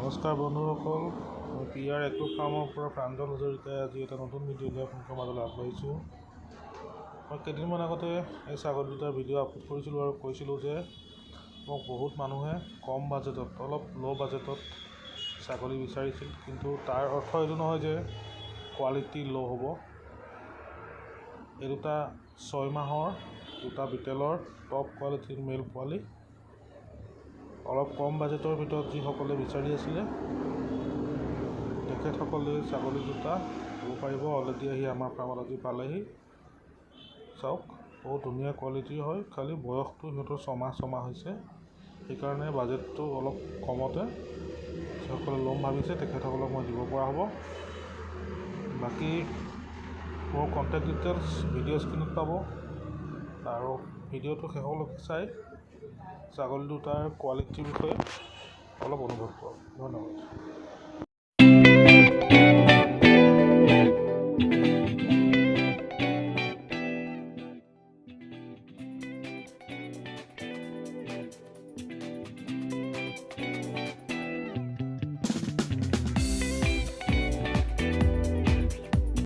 নমস্কাৰ বন্ধুসকল, মই PR এগ্ৰো ফাৰ্মৰ পৰা প্ৰাঞ্জল হাজৰিকাই আজি এটা নতুন ভিডিঅ' লৈ আপোনালোকৰ মাজলৈ আগবাঢ়িছোঁ। মই কেইদিনমান আগতে এই ছাগলী দুটাৰ ভিডিঅ' আপলোড কৰিছিলোঁ আৰু কৈছিলোঁ যে মোক বহুত মানুহে কম বাজেটত, অলপ ল' বাজেটত ছাগলী বিচাৰিছিল, কিন্তু তাৰ অৰ্থ এইটো নহয় যে কোৱালিটি ল' হ'ব। এই দুটা 6 মাহৰ দুটা বিটেলৰ টপ কোৱালিটিৰ মেল পোৱালি। অলপ কম বাজেটৰ ভিতৰত যিসকলে বিচাৰি আছিলে তেখেতসকলে ছাগলী দুটা ল'ব পাৰিব। অলৰেডি আহি আমাৰ ফাৰ্মত আজি পালেহি। চাওক, বহুত ধুনীয়া কোৱালিটিৰ হয়, খালি বয়সটো সিহঁতৰ ছমাহ হৈছে, সেইকাৰণে বাজেটটো অলপ কমতে যিসকলে ল'ম ভাবিছে তেখেতসকলক মই দিব পৰা হ'ব। বাকী মোৰ কণ্টেক্ট ডিটেইলছ ভিডিঅ' স্ক্ৰীণত পাব আৰু ভিডিঅ'টো শেষলৈকে চাই ছাগলী দুটাৰ কোৱালিটিৰ বিষয়ে অলপ অনুভৱ কৰক। ধন্যবাদ।